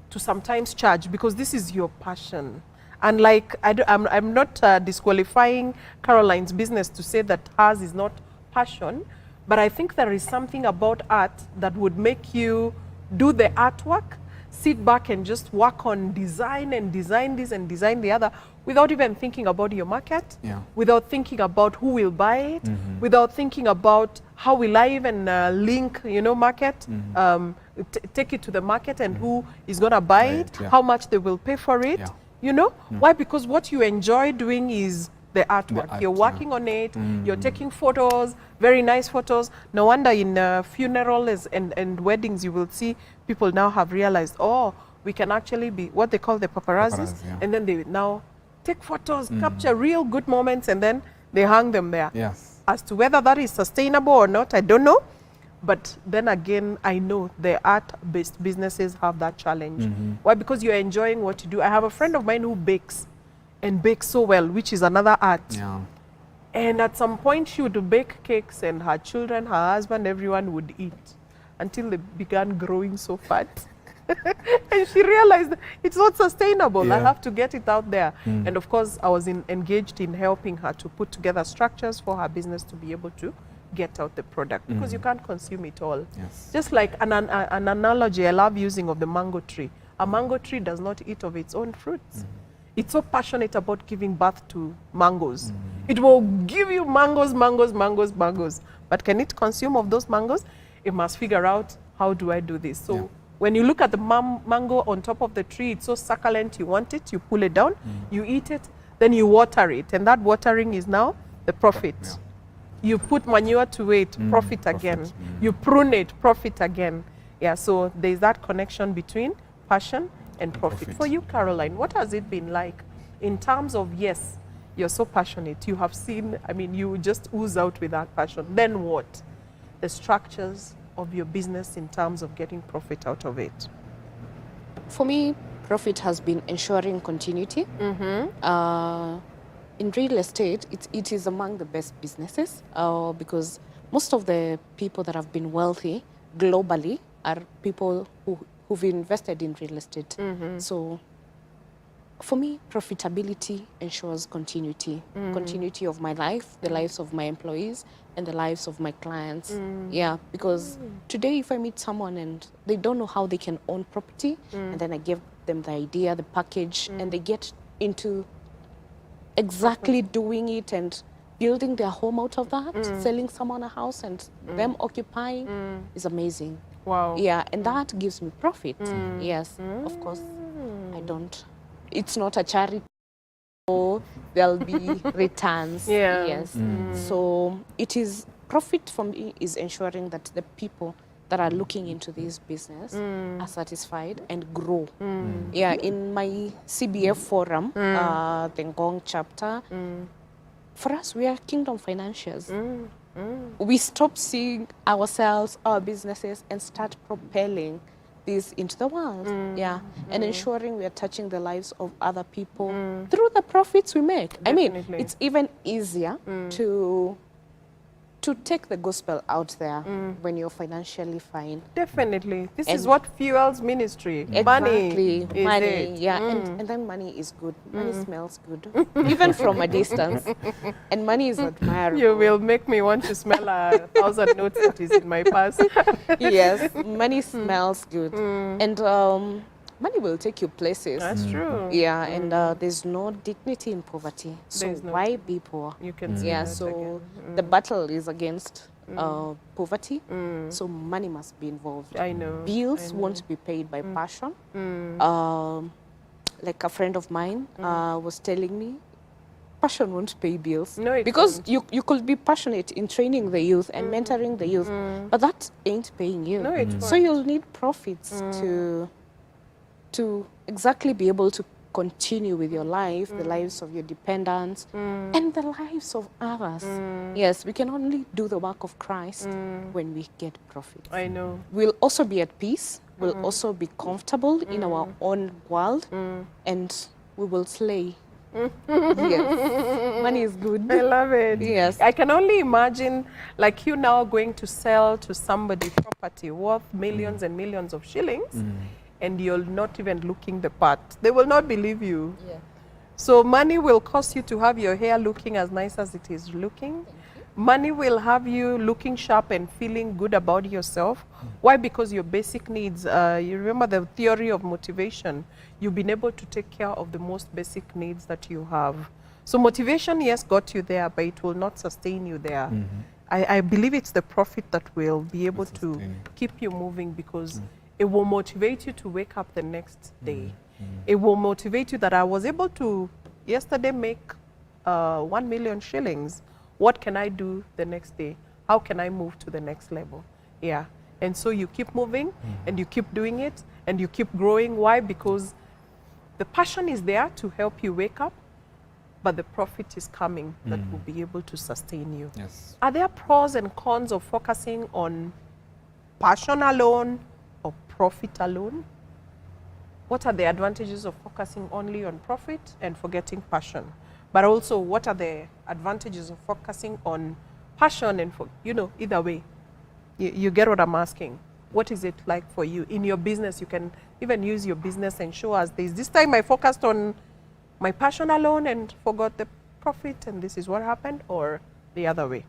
to sometimes charge, because this is your passion. And like, I'm not disqualifying Caroline's business to say that hers is not passion, but I think there is something about art that would make you do the artwork, sit back and just work on design and design this and design the other, without even thinking about your market, without thinking about who will buy it, without thinking about how will I even link, you know, market, take it to the market and who is going to buy it, how much they will pay for it. You know? Why? Because what you enjoy doing is the artwork. You're working on it, you're taking photos, very nice photos. No wonder in funerals and weddings you will see people now have realized, oh, we can actually be what they call the paparazzis, and then they now take photos, capture real good moments, and then they hang them there. As to whether that is sustainable or not, I don't know. But then again, I know the art-based businesses have that challenge. Why? Because you're enjoying what you do. I have a friend of mine who bakes. and bake so well, which is another art. Yeah. And at some point, she would bake cakes, and her children, her husband, everyone would eat until they began growing so fat. And she realized it's not sustainable. I Yeah. have to get it out there. And of course, I was engaged in helping her to put together structures for her business to be able to get out the product, because you can't consume it all. Yes. Just like an analogy I love using of the mango tree. A mango tree does not eat of its own fruits. It's so passionate about giving birth to mangoes. It will give you mangoes, mangoes, mangoes, mangoes. But can it consume of those mangoes? It must figure out, how do I do this? So Yeah. when you look at the mango on top of the tree, it's so succulent, you want it, you pull it down, you eat it, then you water it. And that watering is now the profit. Yeah. You put manure to it, profit again. You prune it, profit again. Yeah, so there's that connection between passion and profit. Profit. For you, Caroline, what has it been like in terms of, yes, you're so passionate, you have seen, I mean, you just ooze out with that passion. Then what? The structures of your business in terms of getting profit out of it. For me, profit has been ensuring continuity. In real estate, it is among the best businesses because most of the people that have been wealthy globally are people who've invested in real estate. So for me, profitability ensures continuity. Continuity of my life, the lives of my employees, and the lives of my clients. Yeah, because today if I meet someone and they don't know how they can own property, and then I give them the idea, the package, and they get into exactly doing it and building their home out of that, selling someone a house and them occupying is amazing. Wow. Yeah, and that gives me profit. Yes, of course, I don't. It's not a charity. So there'll be returns. Yeah. Yes. So it is profit for me is ensuring that the people that are looking into this business are satisfied and grow. Yeah, in my CBF forum, the Ngong chapter, for us, we are Kingdom Financiers. We stop seeing ourselves, our businesses, and start propelling this into the world. Yeah, and ensuring we are touching the lives of other people through the profits we make. I mean, Definitely. it's even easier to take the gospel out there when you're financially fine. Definitely. This is And- what fuels ministry. Exactly. Money. Is Money, it. yeah. And then money is good. Money smells good, even from a distance. And money is admirable. You will make me want to smell 1,000 notes that is in my purse. Yes, money smells good. And money will take you places. That's true. Yeah, and there's no dignity in poverty. So There's no- why be poor? You can say Yeah, that so again. the battle is against poverty. So money must be involved. I know. Bills I know. won't be paid by passion. Like a friend of mine was telling me, passion won't pay bills. No, it because won't. you could be passionate in training the youth and mentoring the youth, but that ain't paying you. No, it So won't. you'll need profits to exactly be able to continue with your life, the lives of your dependents, and the lives of others. Yes, we can only do the work of Christ when we get profit. I know. We'll also be at peace. We'll also be comfortable in our own world, and we will slay. Yes, money is good. I love it. Yes. I can only imagine, like you now going to sell to somebody property worth millions and millions of shillings, and you're not even looking the part. They will not believe you. Yeah. So money will cause you to have your hair looking as nice as it is looking. Money will have you looking sharp and feeling good about yourself. Why? Because your basic needs, you remember the theory of motivation. You've been able to take care of the most basic needs that you have. So motivation, yes, got you there, but it will not sustain you there. I believe it's the profit that will be able to sustain you. keep you moving, because it will motivate you to wake up the next day. It will motivate you that I was able to yesterday make 1 million shillings. What can I do the next day? How can I move to the next level? Yeah. And so you keep moving and you keep doing it and you keep growing. Why? Because the passion is there to help you wake up, but the profit is coming that will be able to sustain you. Yes. Are there pros and cons of focusing on passion alone or profit alone? what are the advantages of focusing only on profit and forgetting passion? But also, what are the advantages of focusing on passion and, either way? You get what I'm asking? What is it like for you? In your business, you can even use your business and show us this time I focused on my passion alone and forgot the profit, and this is what happened, or the other way?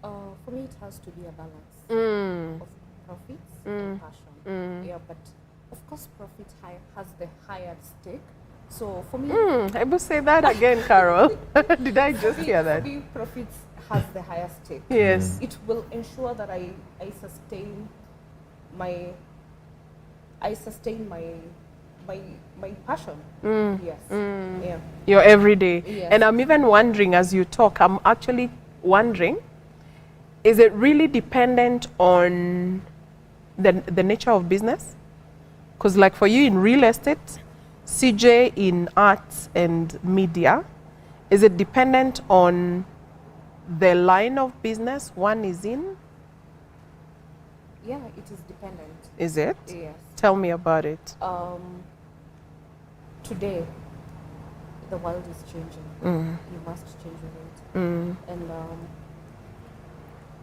For me, it has to be a balance of profits and passion. Yeah, but of course, profit has the higher stake. So for me, I must say that again, Carol. Did I just hear that? For me, profits has the higher stake. Yes. It will ensure that I sustain my passion. Yes. Yeah. Your everyday. Yes. And I'm even wondering, as you talk, I'm actually wondering, is it really dependent on the nature of business? Because like for you in real estate, CJ in arts and media, is it dependent on the line of business one is in? Yeah, it is dependent. Is it? Yes. Tell me about it. Today, the world is changing. You must change with it. And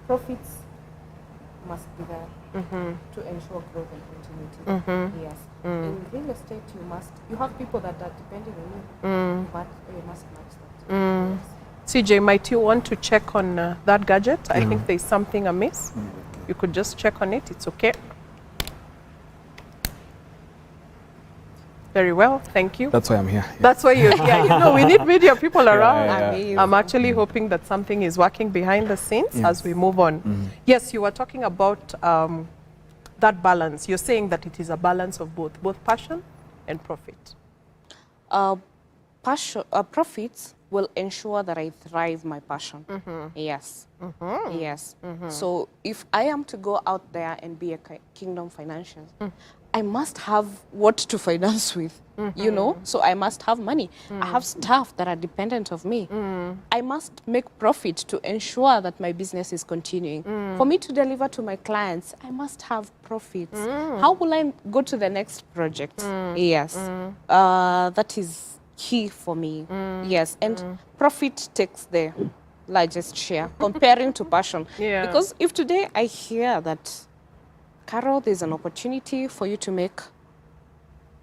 profits must be there to ensure growth and continuity. Yes. In real estate, you have people that are depending on you, but you must match that. Yes. CJ, might you want to check on that gadget? I think there's something amiss. You could just check on it. It's okay. Very well, thank you. That's why I'm here. That's why you're here. We need media people around. Amazing. I'm actually hoping that something is working behind the scenes as we move on. Yes, you were talking about that balance. You're saying that it is a balance of both passion and profit. Profits will ensure that I thrive my passion. Yes. Yes. So if I am to go out there and be a kingdom financier, I must have what to finance with, so I must have money. I have staff that are dependent of me. I must make profit to ensure that my business is continuing. For me to deliver to my clients, I must have profits. How will I go to the next project? Yes, that is key for me. Yes, and profit takes the largest share comparing to passion. Because if today I hear that, Carol, there's an opportunity for you to make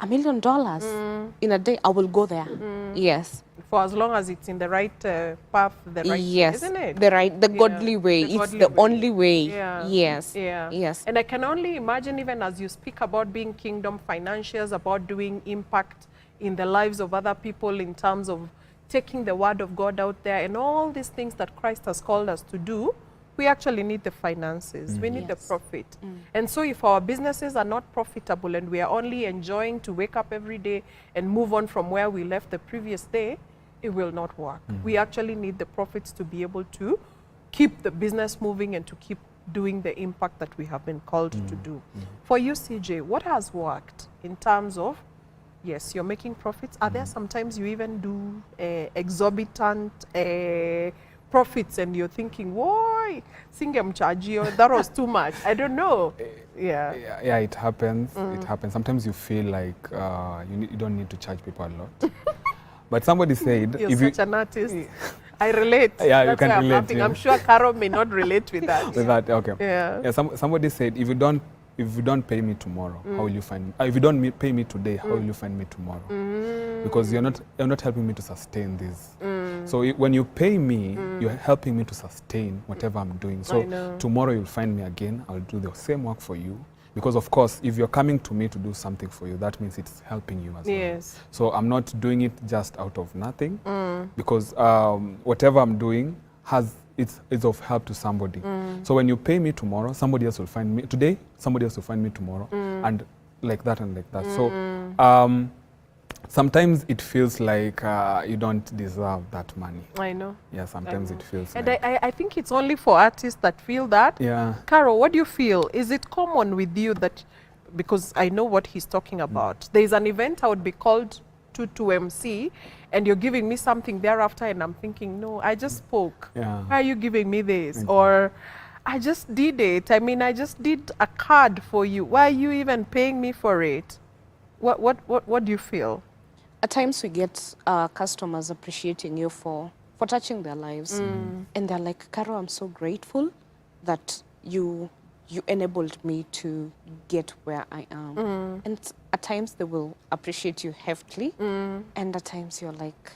$1 million in a day, I will go there. Yes. For as long as it's in the right path, the right way, isn't it? The godly way. It's the only way. Yes. Yes. And I can only imagine, even as you speak about being kingdom financiers, about doing impact in the lives of other people in terms of taking the word of God out there and all these things that Christ has called us to do, we actually need the finances. We need the profit. And so if our businesses are not profitable and we are only enjoying to wake up every day and move on from where we left the previous day, it will not work. We actually need the profits to be able to keep the business moving and to keep doing the impact that we have been called to do. For you, CJ, what has worked in terms of, yes, you're making profits. Are there sometimes you even do exorbitant profits and you're thinking, why, singemchajio, that was too much? I don't know. Yeah, it happens. It happens. Sometimes you feel like you don't need to charge people a lot. But somebody said, you're such an artist. I relate. Yeah, that's you can why I'm relate. laughing. I'm sure Carol may not relate with that. With that, okay. Yeah. Somebody said, if you don't pay me tomorrow, how will you find me? If you don't pay me today, how will you find me tomorrow? Because you're not helping me to sustain this. So when you pay me, you're helping me to sustain whatever I'm doing. So tomorrow you'll find me again. I'll do the same work for you. Because of course, if you're coming to me to do something for you, that means it's helping you as well. So I'm not doing it just out of nothing. Because whatever I'm doing it's of help to somebody. So when you pay me tomorrow, somebody else will find me today, somebody else will find me tomorrow, and like that and like that. So sometimes it feels like you don't deserve that money. I know. Yeah, sometimes it feels and like. I think it's only for artists that feel that. Yeah. Carol, what do you feel? Is it common with you that, because I know what he's talking about, there's an event I would be called to MC, and you're giving me something thereafter, and I'm thinking, no, I just spoke. Yeah. Why are you giving me this? Or I just did it. I mean, I just did a card for you. Why are you even paying me for it? What do you feel? At times we get customers appreciating you for touching their lives. And they're like, Caro, I'm so grateful that you enabled me to get where I am. And at times they will appreciate you heftily. And at times you're like,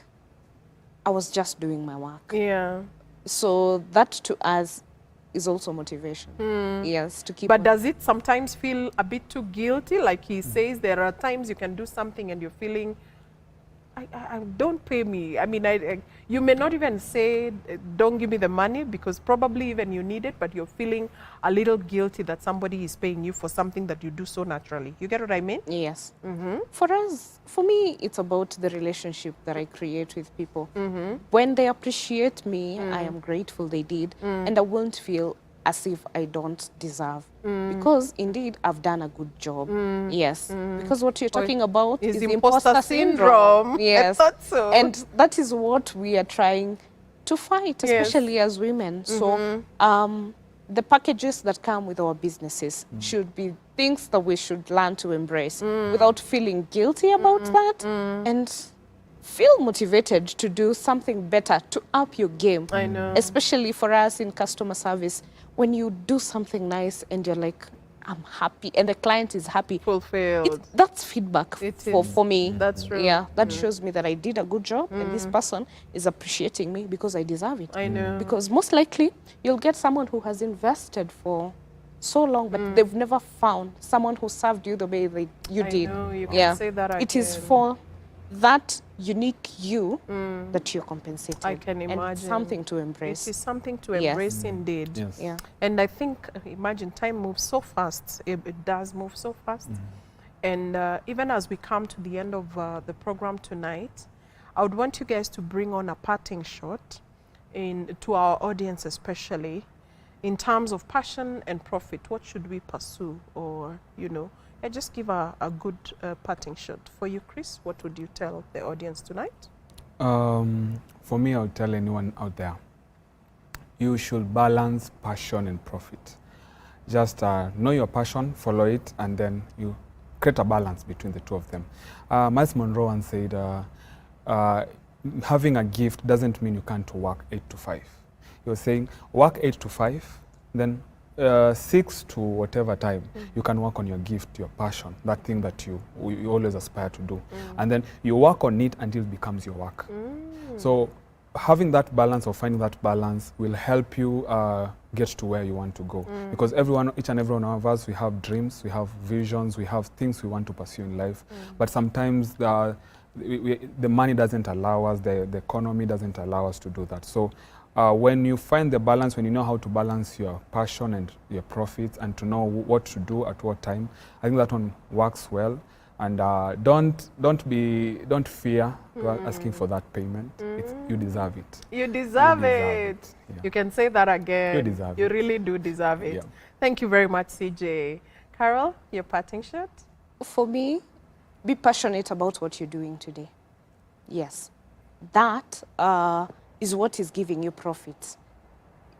I was just doing my work. Yeah. So that to us is also motivation. Yes, to keep But on. does it sometimes feel a bit too guilty? Like he says, there are times you can do something and you're feeling, I don't pay me. I mean, you may not even say, don't give me the money, because probably even you need it, but you're feeling a little guilty that somebody is paying you for something that you do so naturally. You get what I mean? Yes. For me, it's about the relationship that I create with people. When they appreciate me, I am grateful they did, and I won't feel as if I don't deserve. Because indeed, I've done a good job. Yes. Because what you're talking about is the imposter syndrome. Yes. I thought so. And that is what we are trying to fight, especially as women. So the packages that come with our businesses should be things that we should learn to embrace without feeling guilty about that, and feel motivated to do something better, to up your game. I know. Especially for us in customer service, when you do something nice and you're like, I'm happy, and the client is happy. Fulfilled. That's feedback for me. That's true. Yeah, that shows me that I did a good job, and this person is appreciating me because I deserve it. I know. Because most likely, you'll get someone who has invested for so long, but they've never found someone who served you the way you did. I know, you can say that It is again. for that unique you that you're compensated. I can imagine. And something to embrace. It is something to Yes. embrace indeed. Yes. Yeah. And I think, imagine, time moves so fast. It does move so fast. And even as we come to the end of the program tonight, I would want you guys to bring on a parting shot to our audience, especially in terms of passion and profit. What should we pursue? Or, just give a good parting shot. For you, Chris, what would you tell the audience tonight? For me, I would tell anyone out there, you should balance passion and profit. Just know your passion, follow it, and then you create a balance between the two of them. Miles Monroe once said, having a gift doesn't mean you can't work 8 to 5. He was saying, work 8 to 5, then 6 to whatever time, you can work on your gift, your passion, that thing that you always aspire to do. And then you work on it until it becomes your work. So having that balance, or finding that balance, will help you get to where you want to go. Because each and every one of us, we have dreams, we have visions, we have things we want to pursue in life. But sometimes the money doesn't allow us, the economy doesn't allow us to do that. So when you find the balance, when you know how to balance your passion and your profits, and to know what to do at what time, I think that one works well. And don't fear asking for that payment. You deserve it. You deserve it. Yeah. You can say that again. You deserve You it. really do deserve it. Yeah. Thank you very much, CJ. Carol, your parting shot? For me, be passionate about what you're doing today. Yes. That is what is giving you profit.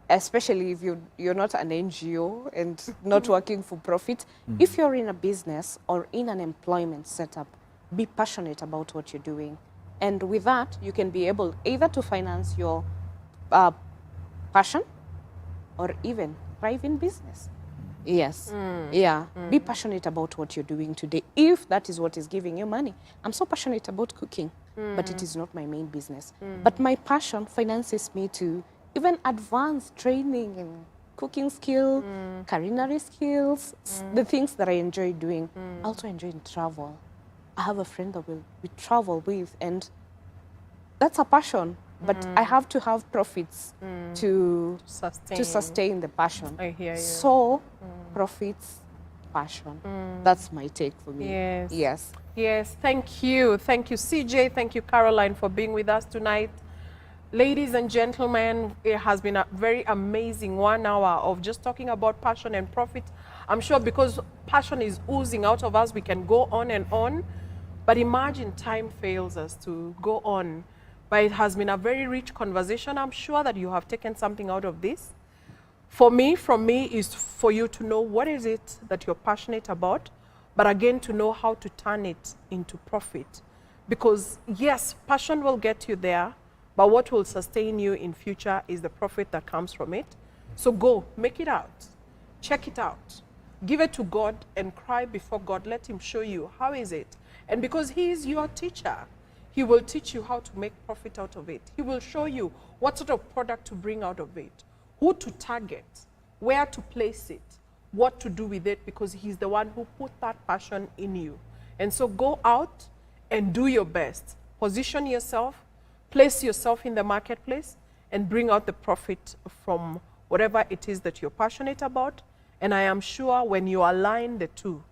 Especially if you're not an NGO and not working for profit. If you're in a business or in an employment setup, be passionate about what you're doing. And with that, you can be able either to finance your passion or even thrive in business. Yes. Yeah. Be passionate about what you're doing today, if that is what is giving you money. I'm so passionate about cooking, but it is not my main business. But my passion finances me to even advance training in cooking skill, culinary skills, the things that I enjoy doing. I also enjoy travel. I have a friend that we travel with, and that's a passion. But I have to have profits to sustain the passion. I hear you. So, profits, passion. That's my take for me. Yes. Yes. Yes, thank you. Thank you, CJ. Thank you, Caroline, for being with us tonight. Ladies and gentlemen, it has been a very amazing 1 hour of just talking about passion and profit. I'm sure because passion is oozing out of us, we can go on and on. But imagine time fails us to go on. But it has been a very rich conversation. I'm sure that you have taken something out of this. From me, is for you to know what is it that you're passionate about, but again to know how to turn it into profit. Because yes, passion will get you there, but what will sustain you in future is the profit that comes from it. So go, make it out, check it out, give it to God and cry before God. Let him show you how is it. And because he is your teacher, he will teach you how to make profit out of it. He will show you what sort of product to bring out of it, who to target, where to place it, what to do with it, because he's the one who put that passion in you. And so go out and do your best. Position yourself, place yourself in the marketplace, and bring out the profit from whatever it is that you're passionate about. And I am sure when you align the two,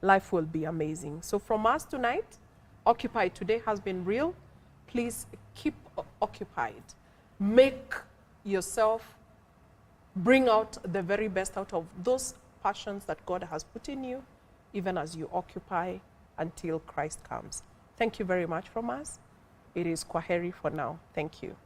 life will be amazing. So from us tonight, Occupy Today has been real. Please keep occupied. Make yourself bring out the very best out of those passions that God has put in you, even as you occupy until Christ comes. Thank you very much from us. It is Kwaheri for now. Thank you.